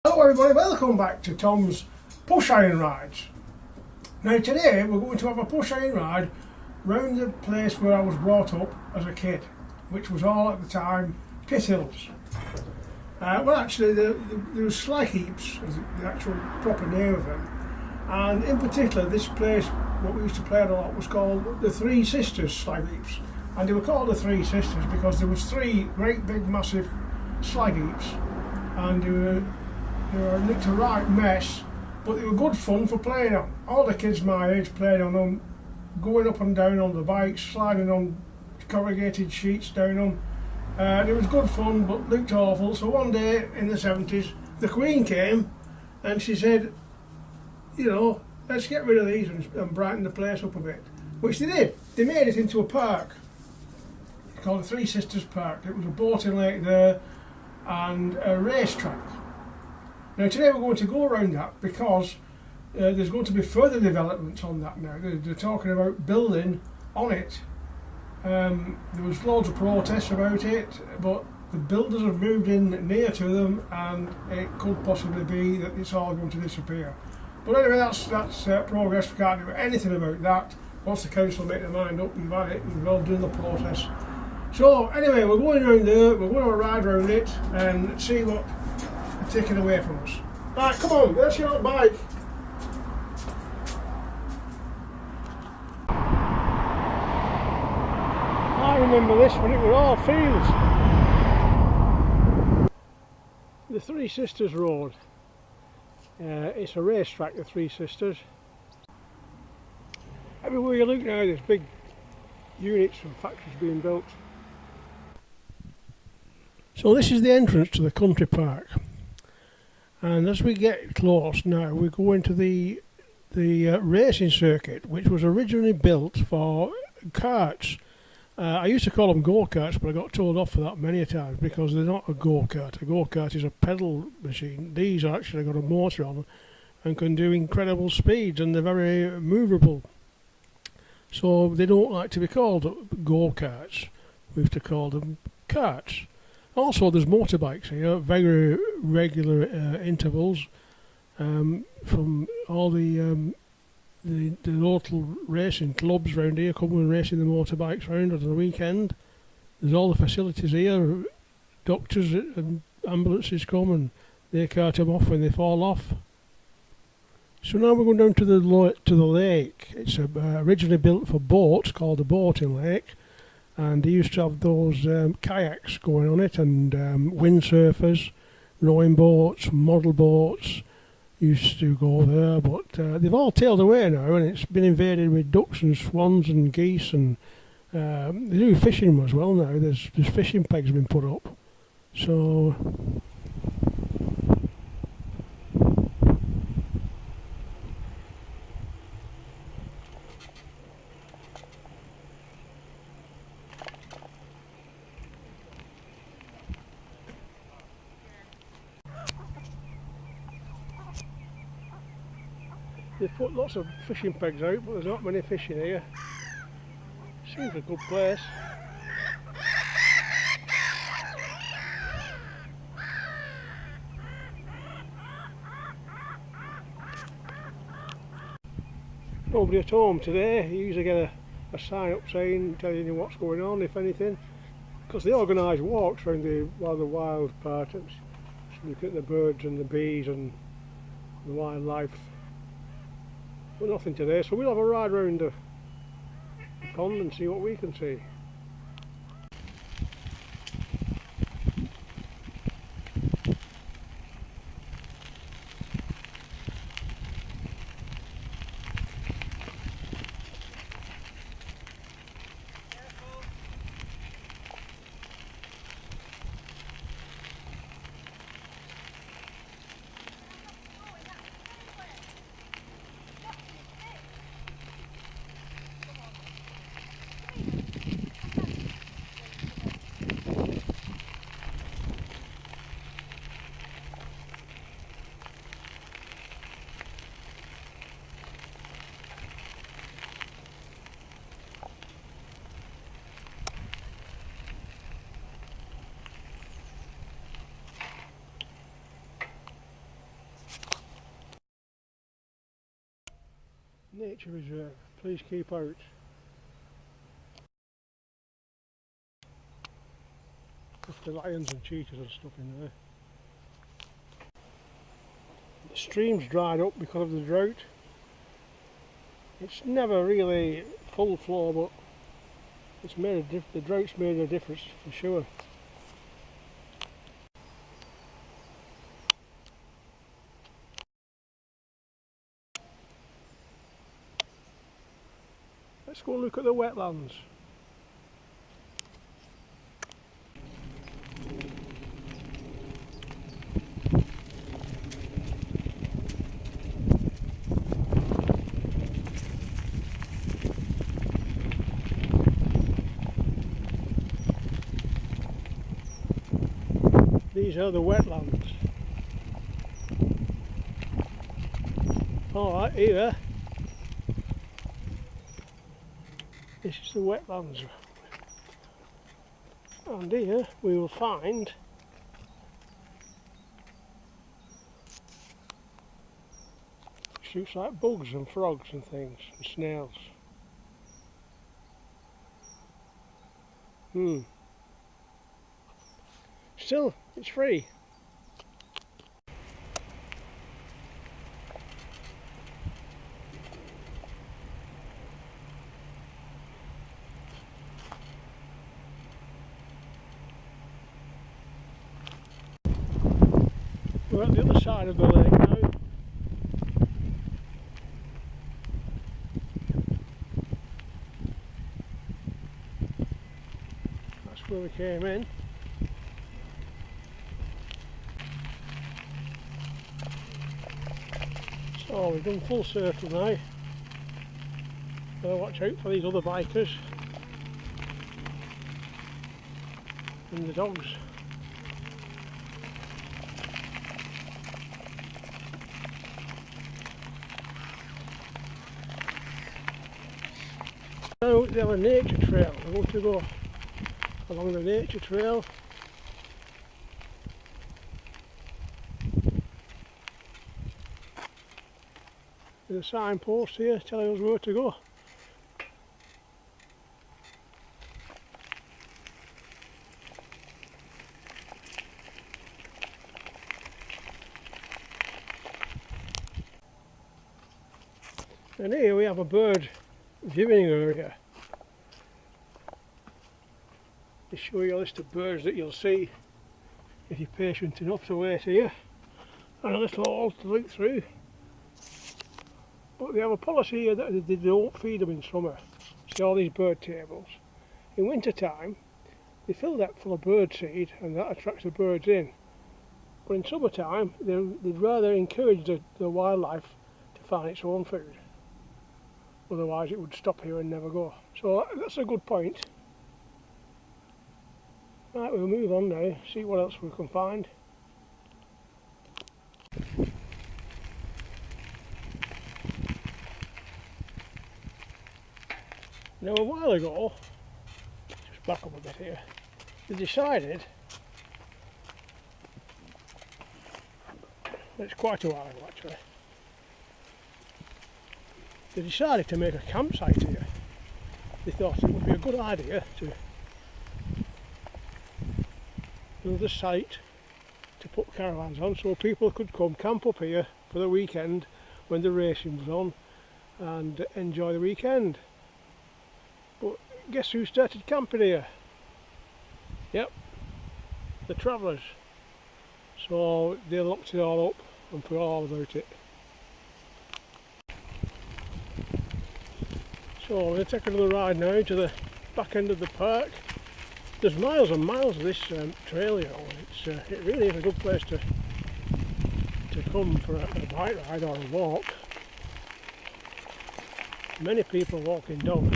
Hello everybody, welcome back to Tom's Push Iron Rides. Now today we're going to have a push iron ride round the place where I was brought up as a kid, which was all at the time pit hills. Well actually there was slag heaps, as the actual proper name of them, and in particular this place, what we used to play at a lot, was called the Three Sisters slag heaps. And they were called the Three Sisters because there was three great big massive slag heaps, and they were nicked a right mess, but they were good fun for playing on. All the kids my age played on them, going up and down on the bikes, sliding on corrugated sheets down them. It was good fun, but looked awful. So one day in the 70s, the Queen came and she said, let's get rid of these and brighten the place up a bit. Which they did. They made it into a park called the Three Sisters Park. It was a boating lake there and a racetrack. Now today we're going to go around that because there's going to be further developments on that now. They're talking about building on it. There was loads of protests about it, but the builders have moved in near to them, and it could possibly be that it's all going to disappear. But anyway, that's progress. We can't do anything about that. Once the council make their mind up, you've had it, and we're all doing the process. So anyway, we're going around there, we're going to ride around it and see what taken away from us. Right, come on, there's your bike. I remember this when it were all fields. The Three Sisters Road. It's a racetrack, the Three Sisters. Everywhere you look now there's big units and factories being built. So this is the entrance to the country park. And as we get close now, we go into the racing circuit, which was originally built for karts. I used to call them go-karts, but I got told off for that many a times because they're not a go-kart. A go-kart is a pedal machine. These are actually got a motor on them and can do incredible speeds, and they're very movable. So they don't like to be called go-karts. We have to call them karts. Also, there's motorbikes here, very regular intervals from all the local racing clubs around here coming racing the motorbikes around on the weekend. There's all the facilities here. Doctors and ambulances come and they cart them off when they fall off. So now we're going down to the lake. It's originally built for boats, called the boating lake. And they used to have those kayaks going on it, and windsurfers, rowing boats, model boats used to go there, but they've all tailed away now, and it's been invaded with ducks and swans and geese, and they do fishing as well now. There's fishing pegs been put up. So they've put lots of fishing pegs out, but there's not many fish in here. Seems a good place. Nobody at home today. You usually get a sign up saying, telling you what's going on, if anything. Because they organise walks around the wild part. So you look at the birds and the bees and the wildlife. But nothing today, so we'll have a ride around the pond and see what we can see. Nature reserve, please keep out. There's the lions and cheetahs and stuff in there. The stream's dried up because of the drought. It's never really full flow, but it's made the drought's made a difference for sure. Let's go look at the wetlands. These are the wetlands. Alright, here. This is the wetlands. And here we will find shoots like bugs and frogs and things, and snails. Still, it's free. We're at the other side of the lake now. That's where we came in. So we've done full circle now. Gotta watch out for these other bikers and the dogs. Now we have a nature trail. We're going to go along the nature trail. There's a signpost here telling us where to go. And here we have a bird viewing area. To show you a list of birds that you'll see if you're patient enough to wait here. And a little hole to look through. But they have a policy here that they don't feed them in summer. See all these bird tables. In winter time they fill that full of bird seed and that attracts the birds in. But in summertime they'd rather encourage the wildlife to find its own food. Otherwise it would stop here and never go. So that's a good point. Right, we'll move on now, see what else we can find. Now a while ago, just back up a bit here, they decided, it's quite a while ago actually, they decided to make a campsite here. They thought it would be a good idea to build a site to put caravans on so people could come camp up here for the weekend when the racing was on and enjoy the weekend. But guess who started camping here? Yep, the travellers. So they locked it all up and forgot all about it. So we're going to take another ride now to the back end of the park. There's miles and miles of this trail, you know. It really is a good place to come for a bike ride or a walk. Many people walk indoors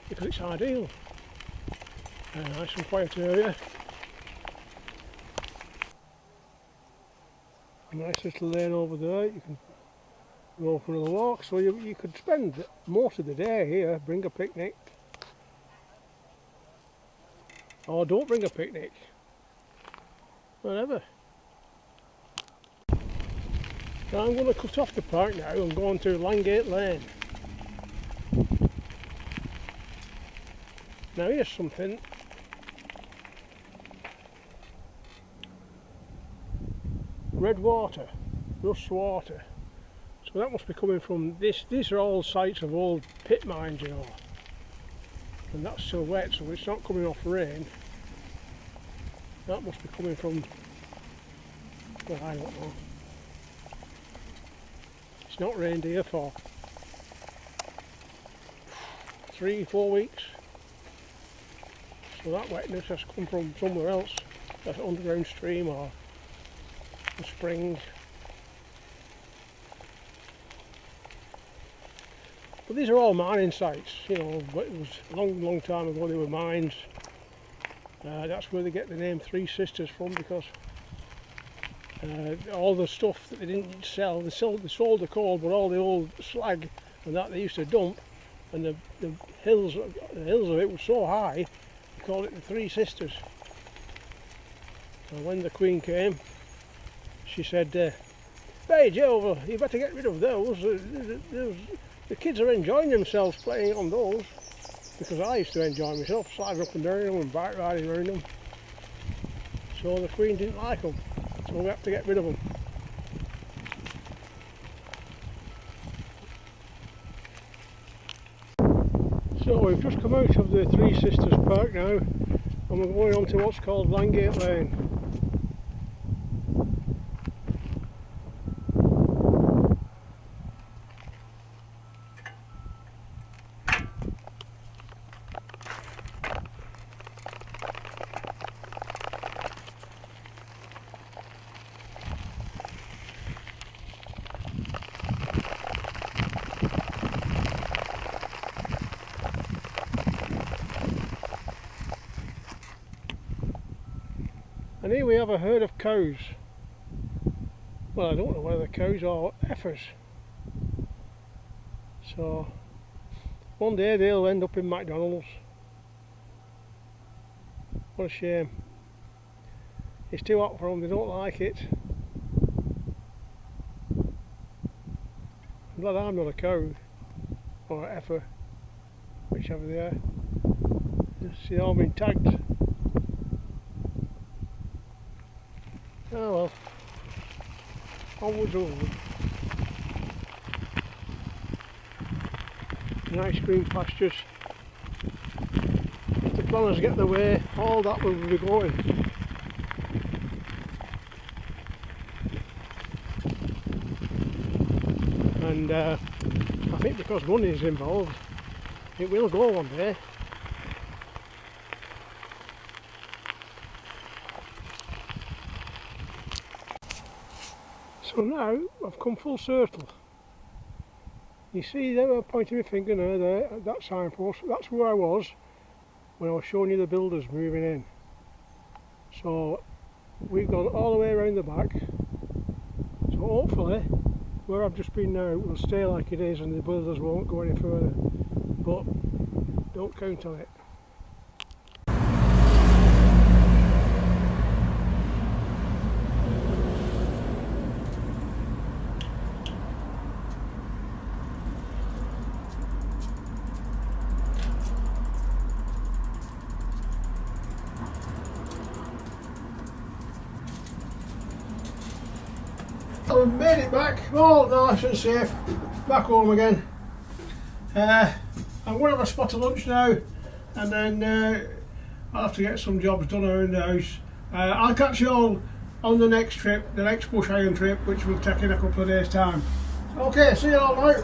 because it's ideal. A nice and quiet area. A nice little lane over there. You can go for a walk. So you could spend most of the day here. Bring a picnic. Or don't bring a picnic. Whatever. Now I'm going to cut off the park now and go on to Langate Lane. Now here's something. Red water, rust water. So that must be coming from this. These are all sites of old pit mines, you know. And that's still wet, so it's not coming off rain. That must be coming from, well, I don't know. It's not rained here for 3-4 weeks. So that wetness has come from somewhere else, an underground stream or a spring. But these are all mining sites, you know. It was a long time ago they were mines. That's where they get the name Three Sisters from, because all the stuff that they didn't sell, they sold the coal, but all the old slag and that they used to dump, and the hills of it were so high, they called it the Three Sisters. And when the Queen came, she said, "Hey Joe, you better get rid of those. The kids are enjoying themselves playing on those," because I used to enjoy myself, sliding up and down them and bike riding around them. So the Queen didn't like them, so we have to get rid of them. So we've just come out of the Three Sisters Park now, and we're going on to what's called Langate Lane. And here we have a herd of cows. Well, I don't know whether they're cows or heifers. So one day they'll end up in McDonald's. What a shame. It's too hot for them, they don't like it. I'm glad I'm not a cow or a heifer, whichever they are. See, they've all been tagged. Oh well, onwards, onwards. Nice green pastures. If the planners get their way, all that will be going. And I think because money is involved, it will go one day. So now I've come full circle. You see there, I'm pointing my finger now there at that signpost. That's where I was when I was showing you the builders moving in. So we've gone all the way around the back. So hopefully where I've just been now will stay like it is and the builders won't go any further. But don't count on it. We've made it back, all nice and safe, back home again. I'm going to have a spot of lunch now, and then I'll have to get some jobs done around the house. I'll catch you all on the next trip, the next bush iron trip, which will take in a couple of days' time. Okay, see you all now.